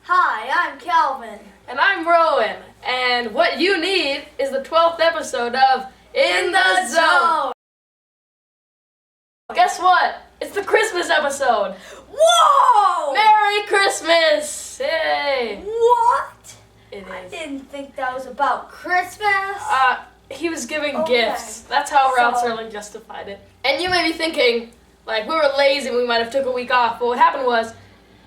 Hi, I'm Calvin. And I'm Rowan. And what you need is the 12th episode of In the Zone. Guess what? It's the Christmas episode. Whoa! Merry Christmas! Hey! What? It is. I didn't think that was about Christmas. He was giving Okay. gifts. That's how Ralph So- Sterling justified it. And you may be thinking, like, we were lazy and we might have took a week off. But what happened was,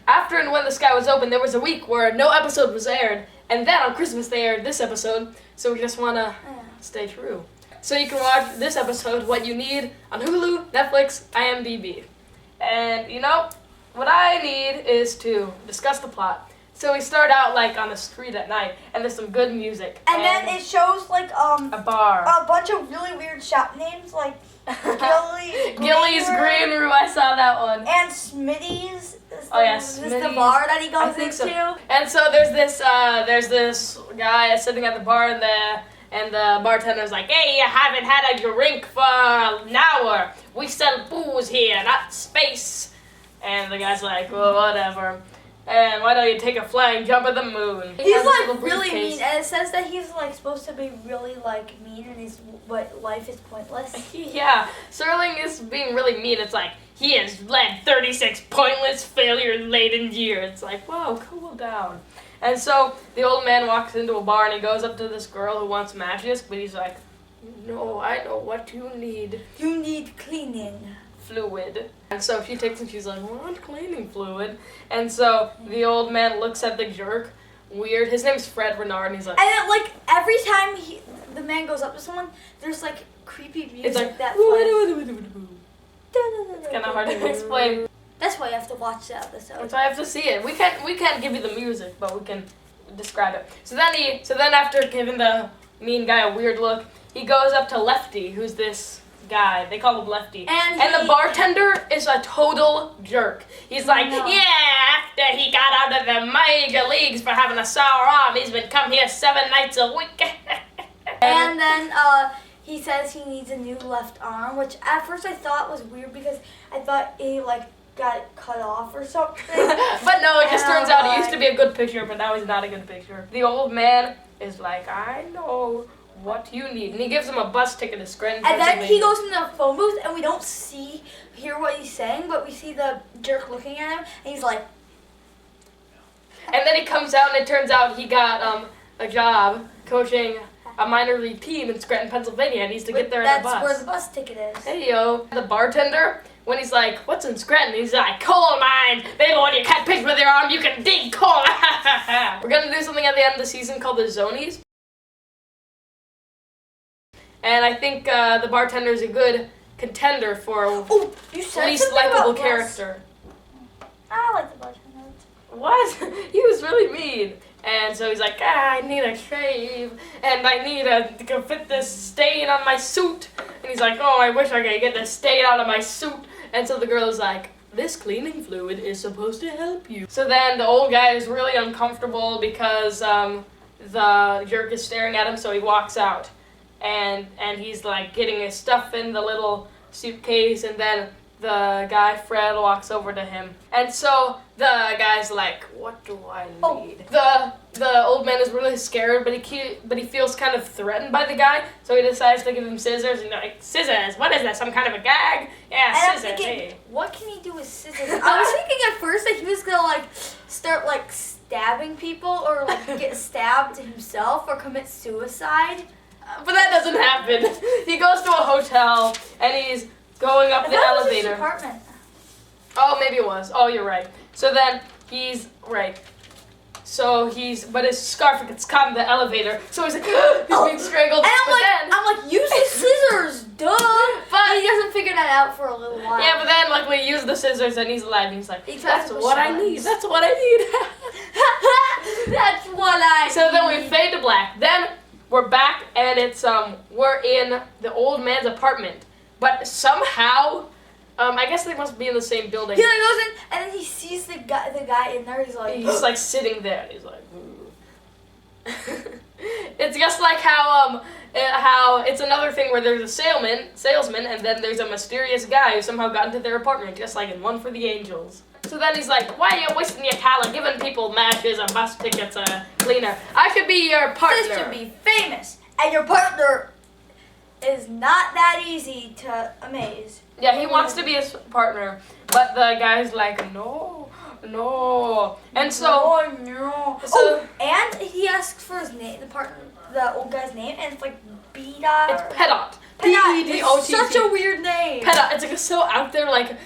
after and when the sky was open, there was a week where no episode was aired. And then on Christmas they aired this episode. So we just want to stay true. So you can watch this episode, What You Need, on Hulu, Netflix, IMDB. And, you know, what I need is to discuss the plot. So we start out, like, on the street at night, and there's some good music. And then it shows like a bar. a bunch of really weird shop names like Gilly's Green Room, I saw that one. and Smitty's. Oh yeah, Is the Smitty's. bar that he I goes think into? so. And so there's this guy sitting at the bar, and the bartender's like, "Hey, you haven't had a drink for an hour. We sell booze here, not space." And the guy's like, "Well, whatever. And why don't you take a flying jump at the moon?" He He's has a like little really briefcase. mean, and it says that he's like supposed to be really like mean, and his life is pointless. Yeah, Sterling is being really mean. It's like, he has led 36 pointless, failure-laden years. It's like, whoa, cool down. And so the old man walks into a bar and he goes up to this girl who wants magic, but he's like, "No, I know what you need. You need cleaning. Fluid." And so she takes and she's like, "What cleaning fluid?" And so the old man looks at the jerk, weird. His name's Fred Renard, and he's like, And then, like, every time the man goes up to someone, there's like creepy music it's like, that it's kind of hard to explain. That's why you have to watch the episode. That's why I have to see it. We can't give you the music, but we can describe it. So then after giving the mean guy a weird look, he goes up to Lefty, who's this guy. They call him Lefty. And the bartender is a total jerk. He's like, "Yeah, after he got out of the major leagues for having a sour arm, he's been come here 7 nights a week." And then he says he needs a new left arm, which at first I thought was weird because I thought he like got cut off or something. But no, it just And turns I'm out he used like- to be a good picture, but now he's not a good picture. The old man is like, "I know what you need," and he gives him a bus ticket to Scranton, And then he Pennsylvania. goes in the phone booth, and we don't hear what he's saying, but we see the jerk looking at him, and he's like, And then he comes out, and it turns out he got a job coaching a minor league team in Scranton, Pennsylvania, and he needs to get there in a "That's bus. where the bus ticket is." Hey yo, the bartender, when he's like, "What's in Scranton?" He's like, "Coal mine. Maybe when you can't pitch with your arm, you can dig coal." We're gonna do something at the end of the season called the Zonies. And I think the bartender is a good contender for Oh, you said least something likable about bus. character. I like the bartender. What? He was really mean. And so he's like, "I need a shave, and I need to fit this stain on my suit." And he's like, "Oh, I wish I could get this stain out of my suit." And so the girl is like, "This cleaning fluid is supposed to help you." So then the old guy is really uncomfortable because the jerk is staring at him, so he walks out. And he's like getting his stuff in the little suitcase, and then the guy Fred walks over to him, and so the guy's like, "What do I need?" The old man is really scared, but he feels kind of threatened by the guy, so he decides to give him scissors. And like, "Scissors? What is that? Some kind of a gag?" "Yeah, And I'm scissors." thinking, Hey. what can he do with scissors? I was thinking at first that he was gonna like start like stabbing people or like get stabbed himself or commit suicide. But that doesn't happen. He goes to a hotel and he's going up I the thought it was his elevator. apartment. Oh, maybe it was. Oh, you're right. So then he's right. But his scarf gets caught in the elevator. So he's like, he's being strangled. And but then, I'm like, use the scissors, duh. But he doesn't figure that out for a little while. yeah, but then like we use the scissors and he's alive. And he's like, He tries "That's to push what I buttons. need. That's what I need." That's what I. So then we fade to black. Then we're back and it's we're in the old man's apartment. But somehow, I guess they must be in the same building. He like goes in and then he sees the guy in there. He's like sitting there. And he's like, "Ooh." It's just like how it's another thing where there's a salesman, and then there's a mysterious guy who somehow got into their apartment, just like in One for the Angels. So then he's like, why are you wasting your talent giving people matches or bus tickets or cleaner? I could be your partner. This should be famous. And your partner is not that easy to amaze. Yeah, he wants to be his partner, but the guy's like, no. And so... No. So, and he asks for his name, the old guy's name, and it's like Pedott. it's Pedott. Pedott. P-E-D-O-T-T. It's such a weird name. Pedott. It's like so out there, like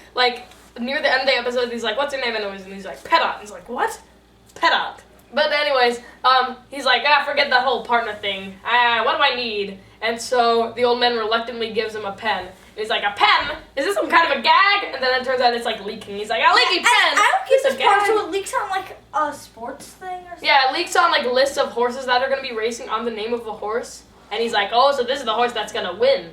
near the end of the episode, he's like, what's your name anyways? And he's like, Pedott. And he's like, what? Pedott. But anyways, he's like, forget that whole partner thing. What do I need? And so the old man reluctantly gives him a pen. And he's like, a pen? Is this some kind of a gag? And then it turns out it's like leaking. He's like, a leaky pen. I don't get It's this a part, gag. so it leaks on like a sports thing or something? Yeah, it leaks on like lists of horses that are going to be racing on the name of the horse. And he's like, oh, so this is the horse that's going to win.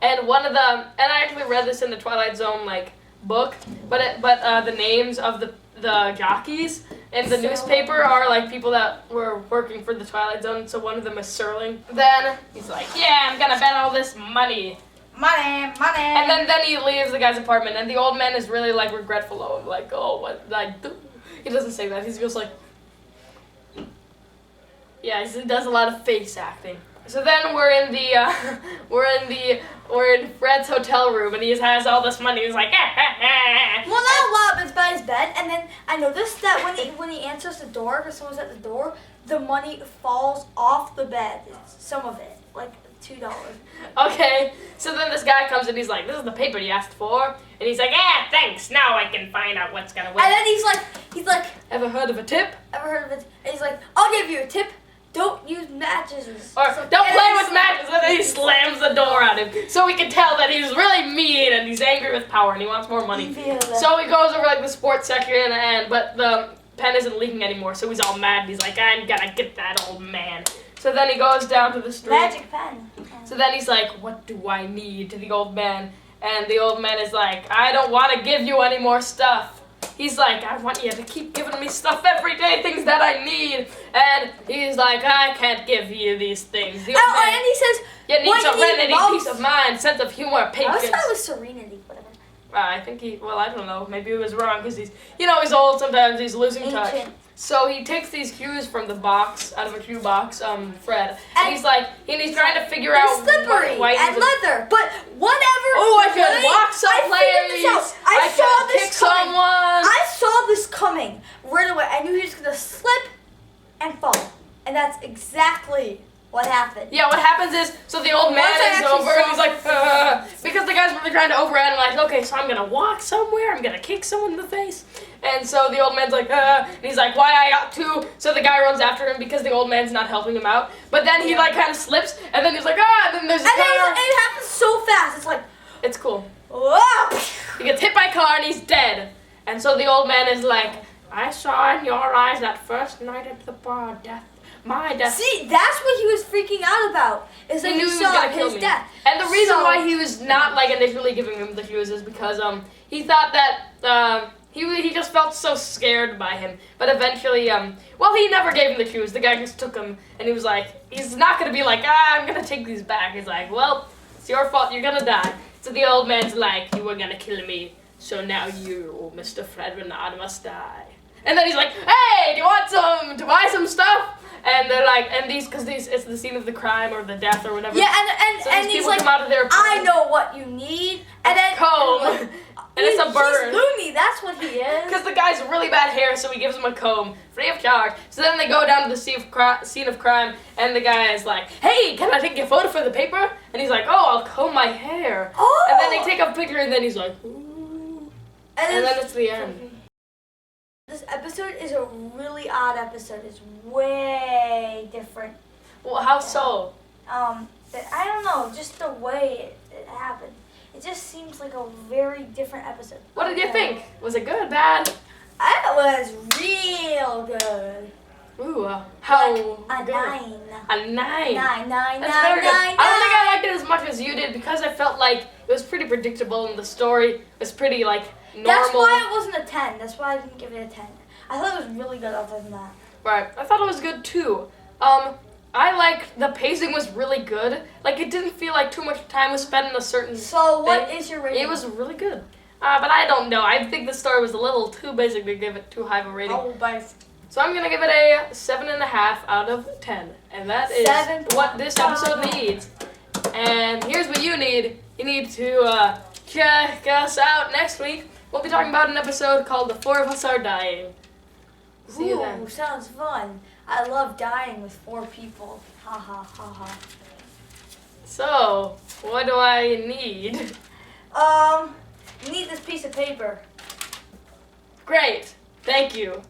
And one of the, and I actually read this in the Twilight Zone like book, but the names of the jockeys in the newspaper are like people that were working for the Twilight Zone. So one of them is Serling. Then he's like, yeah, I'm gonna bet all this money. Money. And then he leaves the guy's apartment, and the old man is really like regretful of like, oh, what did I do? He doesn't say that. He's just like, yeah, he does a lot of face acting. So then we're in Fred's hotel room, and he has all this money. He's like, Well, not a lot, but it's by his bed. And then I noticed that when he answers the door, because someone's at the door, the money falls off the bed. Some of it, like $2. Okay. So then this guy comes and he's like, this is the paper you asked for, and he's like, thanks. Now I can find out what's gonna win. And then he's like, ever heard of a tip? ever heard of it? And he's like, I'll give you a tip. Don't use matches. Or don't play with matches, and then he slams the door on him. So we can tell that he's really mean and he's angry with power and he wants more money. So he goes over like the sports section but the pen isn't leaking anymore, so he's all mad and he's like, I'm gonna get that old man. So then he goes down to the street. Magic pen. So then he's like, what do I need to the old man? And the old man is like, I don't want to give you any more stuff. He's like, I want you to keep giving me stuff every day, things that I need. And he's like, I can't give you these things. The old man, and he says, you need serenity, peace of mind, sense of humor, I patience. thought it was serenity, whatever. I think I don't know, maybe it was wrong because he's old sometimes, he's losing touch. So he takes these cues from the box, out of a cue box, Fred, and he's like, he's trying to figure out slippery why and leather, but whatever. Oh, I can walk someplace. I figured this out. I saw kick this coming. someone. I saw this coming right away. I knew he was gonna slip and fall, and that's exactly what happened. Yeah, what happens is, so the old man is over and he's like, because the guy's really trying to overanalyze, okay, so I'm gonna walk somewhere, I'm gonna kick someone in the face. And so the old man's like, and he's like, why I got to? So the guy runs after him because the old man's not helping him out. But then he like kind of slips, and then he's like, and then there's a car. And it happens so fast, it's like, it's cool. whoa. He gets hit by a car and he's dead. And so the old man is like, I saw in your eyes that first night at the bar, my death. See, that's what he was freaking out about. Is that He knew he was saw gonna kill his me. death. And the reason why he was not like initially giving him the cues is because he thought that he just felt so scared by him. But eventually he never gave him the cues. The guy just took him and he was like, he's not gonna be like, I'm gonna take these back. He's like, well, it's your fault, you're gonna die. So the old man's like, you were gonna kill me, so now you, Mr. Fred Renard, must die. And then he's like, hey, do you want to buy some stuff? And they're like, it's the scene of the crime or the death or whatever. Yeah, so and he's like, come out of their I know what you need. And then comb. And it's a bird. He's loony, that's what he is. Because the guy's really bad hair, so he gives him a comb, free of charge. So then they go down to the scene of crime, and the guy is like, hey, can I take your photo for the paper? And he's like, oh, I'll comb my hair. Oh. And then they take a picture, and then he's like, ooh. And then it's the end. This episode is a really odd episode. It's way different. Well, how so? I don't know, just the way it happened. It just seems like a very different episode. What did you think? Was it good, bad? It was real good. Ooh, how a good? 9. A 9. 9. That's very good. I don't think I liked it as much as you did because I felt like it was pretty predictable and the story was pretty like normal. That's why it wasn't a 10. That's why I didn't give it a 10. I thought it was really good other than that. Right. I thought it was good too. I liked the pacing was really good. Like it didn't feel like too much time was spent in a certain So what thing. is your rating? It was really good. But I don't know. I think the story was a little too basic to give it too high of a rating. Oh, basic. So I'm gonna give it a 7.5 out of 10, and that is 7.5. what this episode needs. And here's what you need. You need to check us out next week. We'll be talking about an episode called "The Four of Us Are Dying." See you then. Ooh, sounds fun. I love dying with 4 people. Ha ha ha ha. So, what do I need? You need this piece of paper. Great. Thank you.